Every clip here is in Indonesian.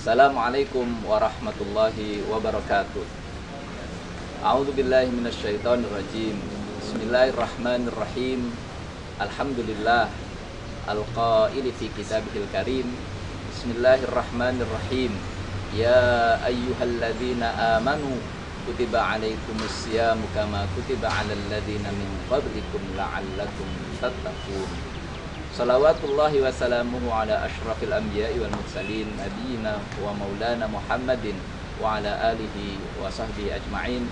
Assalamualaikum warahmatullahi wabarakatuh. A'udzu billahi minasyaitonir rajim. Bismillahirrahmanirrahim. Alhamdulillah al-qaili fi kitabihil karim. Bismillahirrahmanirrahim. Ya ayyuhalladzina amanu kutiba alaikumusyamu kama kutiba alal ladzina min qablikum la'allakum tattaqun. Salawatullahi wa salamuhu ala ashrafil anbiya'i wal mursalin nabiyina wa maulana Muhammadin wa ala alihi wa sahbihi ajma'in.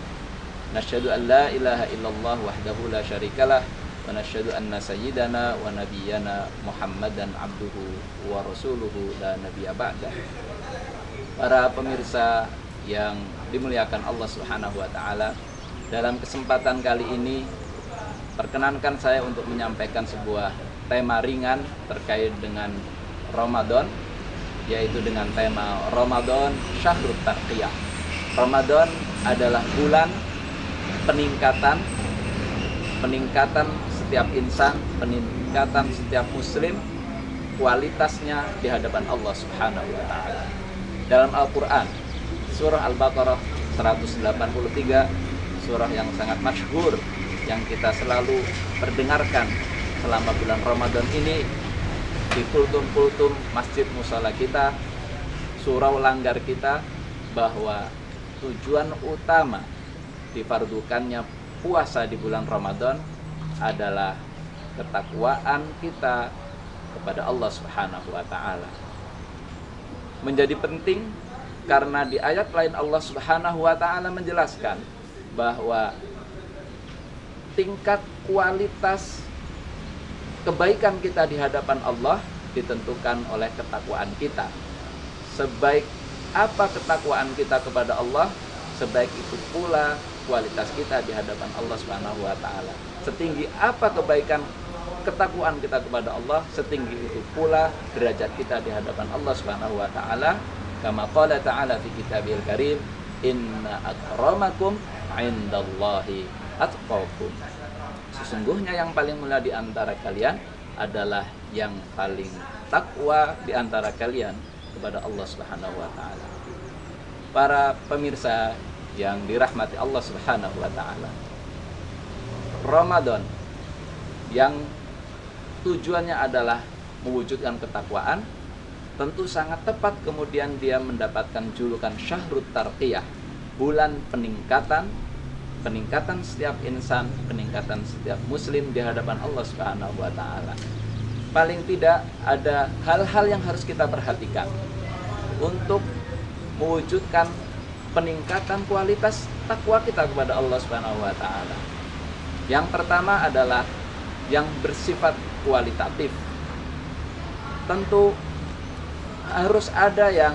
Nasyhadu an la ilaha illallah wahdahu la syarikalah wa nasyhadu anna sayyidana wa nabiyyana Muhammadan abduhu wa rasuluhu la nabiyya ba'dah. Para pemirsa yang dimuliakan Allah Subhanahu wa taala, dalam kesempatan kali ini perkenankan saya untuk menyampaikan sebuah tema ringan terkait dengan Ramadan, yaitu dengan tema Ramadan Syahrut Tarqiyah. Ramadan adalah bulan peningkatan setiap insan, peningkatan setiap muslim, kualitasnya di hadapan Allah Subhanahu wa taala. Dalam Al-Qur'an, surah Al-Baqarah 183, surah yang sangat masyhur yang kita selalu perdengarkan selama bulan Ramadan ini di kultum-kultum masjid musala kita, surau langgar kita, bahwa tujuan utama difardukannya puasa di bulan Ramadan adalah ketakwaan kita kepada Allah Subhanahu wa taala. Menjadi penting karena di ayat lain Allah Subhanahu wa taala menjelaskan bahwa tingkat kualitas kebaikan kita di hadapan Allah ditentukan oleh ketakwaan kita. Sebaik apa ketakwaan kita kepada Allah, sebaik itu pula kualitas kita di hadapan Allah Subhanahu wa taala. Setinggi apa kebaikan ketakwaan kita kepada Allah, setinggi itu pula derajat kita di hadapan Allah Subhanahu wa taala. Kama qala ta'ala fi kitabil karim, inna akramakum 'indallahi atqakum. Sesungguhnya yang paling mulia di antara kalian adalah yang paling takwa di antara kalian kepada Allah Subhanahu wa taala. Para pemirsa yang dirahmati Allah Subhanahu wa taala, Ramadan yang tujuannya adalah mewujudkan ketakwaan, tentu sangat tepat kemudian dia mendapatkan julukan Syahrut Tarqiyah, bulan peningkatan setiap insan, peningkatan setiap muslim di hadapan Allah Subhanahu wa taala. Paling tidak ada hal-hal yang harus kita perhatikan untuk mewujudkan peningkatan kualitas takwa kita kepada Allah Subhanahu wa taala. Yang pertama adalah yang bersifat kualitatif. Tentu harus ada yang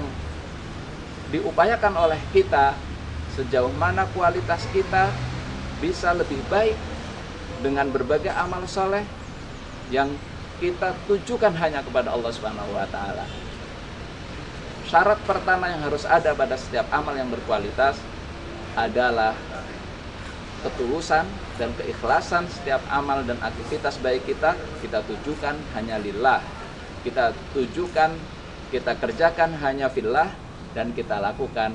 diupayakan oleh kita, sejauh mana kualitas kita bisa lebih baik dengan berbagai amal soleh yang kita tujukan hanya kepada Allah Subhanahu wa taala. Syarat pertama yang harus ada pada setiap amal yang berkualitas adalah ketulusan dan keikhlasan. Setiap amal dan aktivitas baik kita tujukan hanya lillah. Kita tujukan, kita kerjakan hanya fillah, dan kita lakukan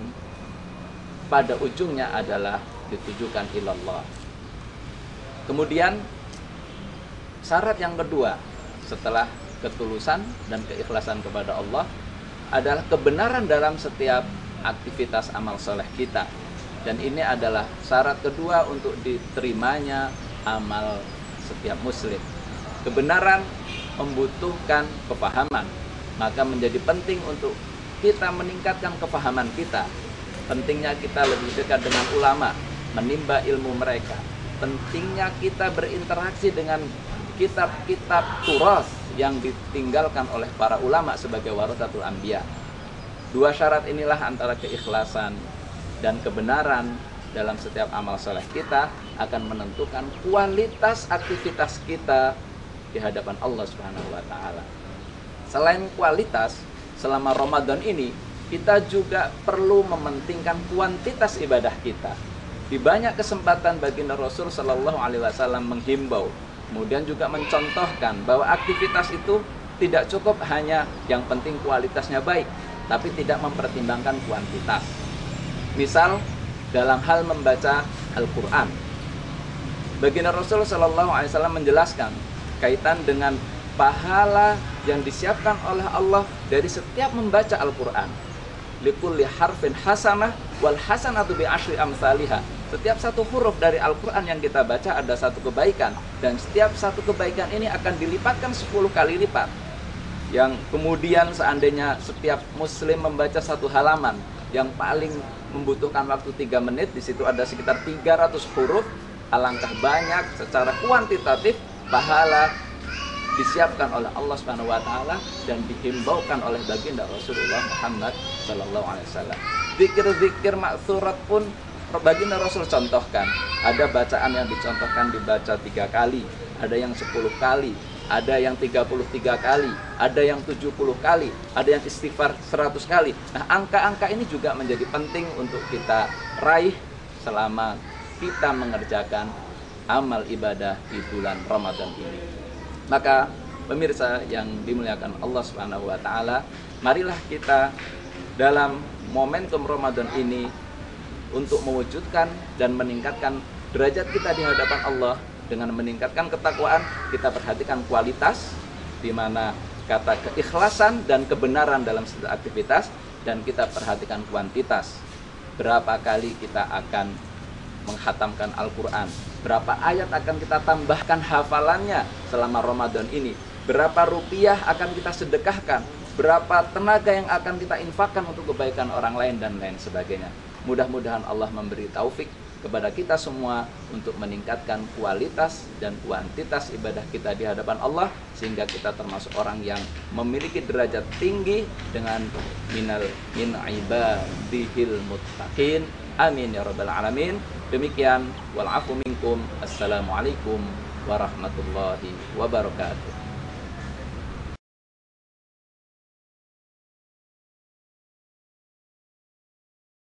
pada ujungnya adalah ditujukan ilallah. Kemudian syarat yang kedua setelah ketulusan dan keikhlasan kepada Allah adalah kebenaran dalam setiap aktivitas amal soleh kita. Dan ini adalah syarat kedua untuk diterimanya amal setiap muslim. Kebenaran membutuhkan kepahaman, maka menjadi penting untuk kita meningkatkan kepahaman kita. Pentingnya kita lebih dekat dengan ulama, menimba ilmu mereka. Pentingnya kita berinteraksi dengan kitab-kitab turas yang ditinggalkan oleh para ulama sebagai warathatul anbiya. Dua syarat inilah antara keikhlasan dan kebenaran dalam setiap amal soleh kita akan menentukan kualitas aktivitas kita di hadapan Allah Subhanahu wa taala. Selain kualitas, selama Ramadan ini kita juga perlu mementingkan kuantitas ibadah kita. Di banyak kesempatan baginda Rasul Shallallahu Alaihi Wasallam menghimbau, kemudian juga mencontohkan bahwa aktivitas itu tidak cukup hanya yang penting kualitasnya baik, tapi tidak mempertimbangkan kuantitas. Misal dalam hal membaca Al-Quran, baginda Rasul Shallallahu Alaihi Wasallam menjelaskan kaitan dengan pahala yang disiapkan oleh Allah dari setiap membaca Al-Quran. Likulli harfin hasanah wal hasanatu bi asyri amsalihha. Setiap satu huruf dari Al-Quran yang kita baca ada satu kebaikan, dan setiap satu kebaikan ini akan dilipatkan 10 kali lipat. Yang kemudian seandainya setiap muslim membaca satu halaman yang paling membutuhkan waktu 3 menit, di situ ada sekitar 300 huruf, alangkah banyak secara kuantitatif pahala disiapkan oleh Allah Subhanahu wa taala dan dihimbaukan oleh baginda Rasulullah Muhammad sallallahu alaihi wasallam. Zikir-zikir maksurat pun baginda Rasul contohkan. Ada bacaan yang dicontohkan dibaca 3 kali, ada yang 10 kali, ada yang 33 kali, ada yang 70 kali, ada yang istighfar 100 kali. Nah, angka-angka ini juga menjadi penting untuk kita raih selama kita mengerjakan amal ibadah di bulan Ramadan ini. Maka pemirsa yang dimuliakan Allah Subhanahu wa taala, marilah kita dalam momentum Ramadan ini untuk mewujudkan dan meningkatkan derajat kita di hadapan Allah dengan meningkatkan ketakwaan. Kita perhatikan kualitas, di mana kata keikhlasan dan kebenaran dalam setiap aktivitas, dan kita perhatikan kuantitas. Berapa kali kita akan menghatamkan Al-Quran, berapa ayat akan kita tambahkan hafalannya selama Ramadan ini, berapa rupiah akan kita sedekahkan, berapa tenaga yang akan kita infakkan untuk kebaikan orang lain, dan lain sebagainya. Mudah-mudahan Allah memberi taufik kepada kita semua untuk meningkatkan kualitas dan kuantitas ibadah kita di hadapan Allah, sehingga kita termasuk orang yang memiliki derajat tinggi dengan min ibadihil muttaqin. Amin ya rabbal alamin. Demikian, wal afu minkum. Assalamualaikum warahmatullahi wabarakatuh.